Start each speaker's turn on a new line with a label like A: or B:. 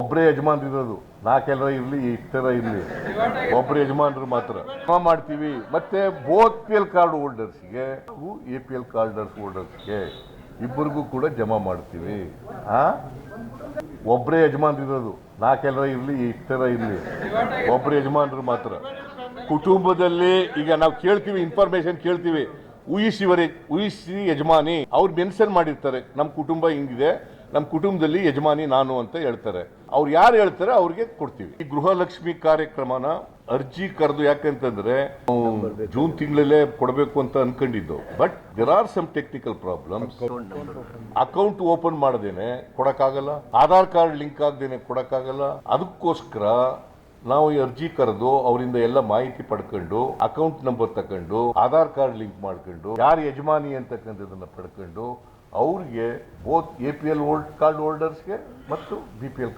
A: ಒಬ್ಬರೇ ಯಜಮಾನ್ರು ಇರೋದು, ನಾಲ್ಕೆಲ್ಲರ ಇರಲಿ ಇಷ್ಟರ ಇರಲಿ, ಒಬ್ಬರು ಯಜಮಾನರು ಮಾತ್ರ ಜಮಾ ಮಾಡ್ತೀವಿ. ಮತ್ತೆ ಬೋತ್ ಪಿ ಎಲ್ ಕಾರ್ಡ್ ಹೋಲ್ಡರ್ಸ್ಗೆ APL ಕಾರ್ಡ್ ಹೋಲ್ಡರ್ಸ್ಗೆ ಇಬ್ಬರಿಗೂ ಕೂಡ ಜಮಾ ಮಾಡ್ತೀವಿ. ಒಬ್ಬರೇ ಯಜಮಾನ್ರು ಇರೋದು, ನಾಲ್ಕೆಲ್ಲರ ಇರಲಿ ಇಷ್ಟರ ಇರಲಿ, ಒಬ್ಬರು ಯಜಮಾನರು ಮಾತ್ರ. ಕುಟುಂಬದಲ್ಲಿ ಈಗ ನಾವು ಕೇಳ್ತೀವಿ, ಇನ್ಫಾರ್ಮೇಶನ್ ಕೇಳ್ತೀವಿ, ಉಯಿಸಿ ಯಜಮಾನಿ ಅವ್ರು ಮೆನ್ಷನ್ ಮಾಡಿರ್ತಾರೆ, ನಮ್ಮ ಕುಟುಂಬ ಹಿಂಗಿದೆ, ನಮ್ಮ ಕುಟುಂಬದಲ್ಲಿ ಯಜಮಾನಿ ನಾನು ಅಂತ ಹೇಳ್ತಾರೆ. ಅವ್ರು ಯಾರು ಹೇಳ್ತಾರೆ ಅವ್ರಿಗೆ ಕೊಡ್ತೀವಿ. ಈ ಗೃಹಲಕ್ಷ್ಮಿ ಕಾರ್ಯಕ್ರಮನ ಅರ್ಜಿ ಕರೆದು, ಯಾಕಂತಂದ್ರೆ ಜೂನ್ ತಿಂಗಳಲ್ಲೇ ಕೊಡಬೇಕು ಅಂತ ಅನ್ಕೊಂಡಿದ್ದು. But there are some technical problems. Account open ಮಾಡದೇನೆ ಕೊಡಕ್ಕಾಗಲ್ಲ, ಆಧಾರ್ ಕಾರ್ಡ್ ಲಿಂಕ್ ಆಗದೇನೆ ಕೊಡಕ್ಕಾಗಲ್ಲ. ಅದಕ್ಕೋಸ್ಕರ ನಾವು ಈ ಅರ್ಜಿ ಕರೆದು ಅವರಿಂದ ಎಲ್ಲ ಮಾಹಿತಿ ಪಡ್ಕೊಂಡು, ಅಕೌಂಟ್ ನಂಬರ್ ತಕೊಂಡು, ಆಧಾರ್ ಕಾರ್ಡ್ ಲಿಂಕ್ ಮಾಡ್ಕೊಂಡು, ಯಾರು ಯಜಮಾನಿ ಅಂತಕ್ಕಂಥದ್ದನ್ನ ಪಡ್ಕೊಂಡು ಅವ್ರಿಗೆ ಬೋತ್ APL ಕಾರ್ಡ್ ಹೋಲ್ಡರ್ಸ್ಗೆ ಮತ್ತು BPL ಕಾರ್ಡ್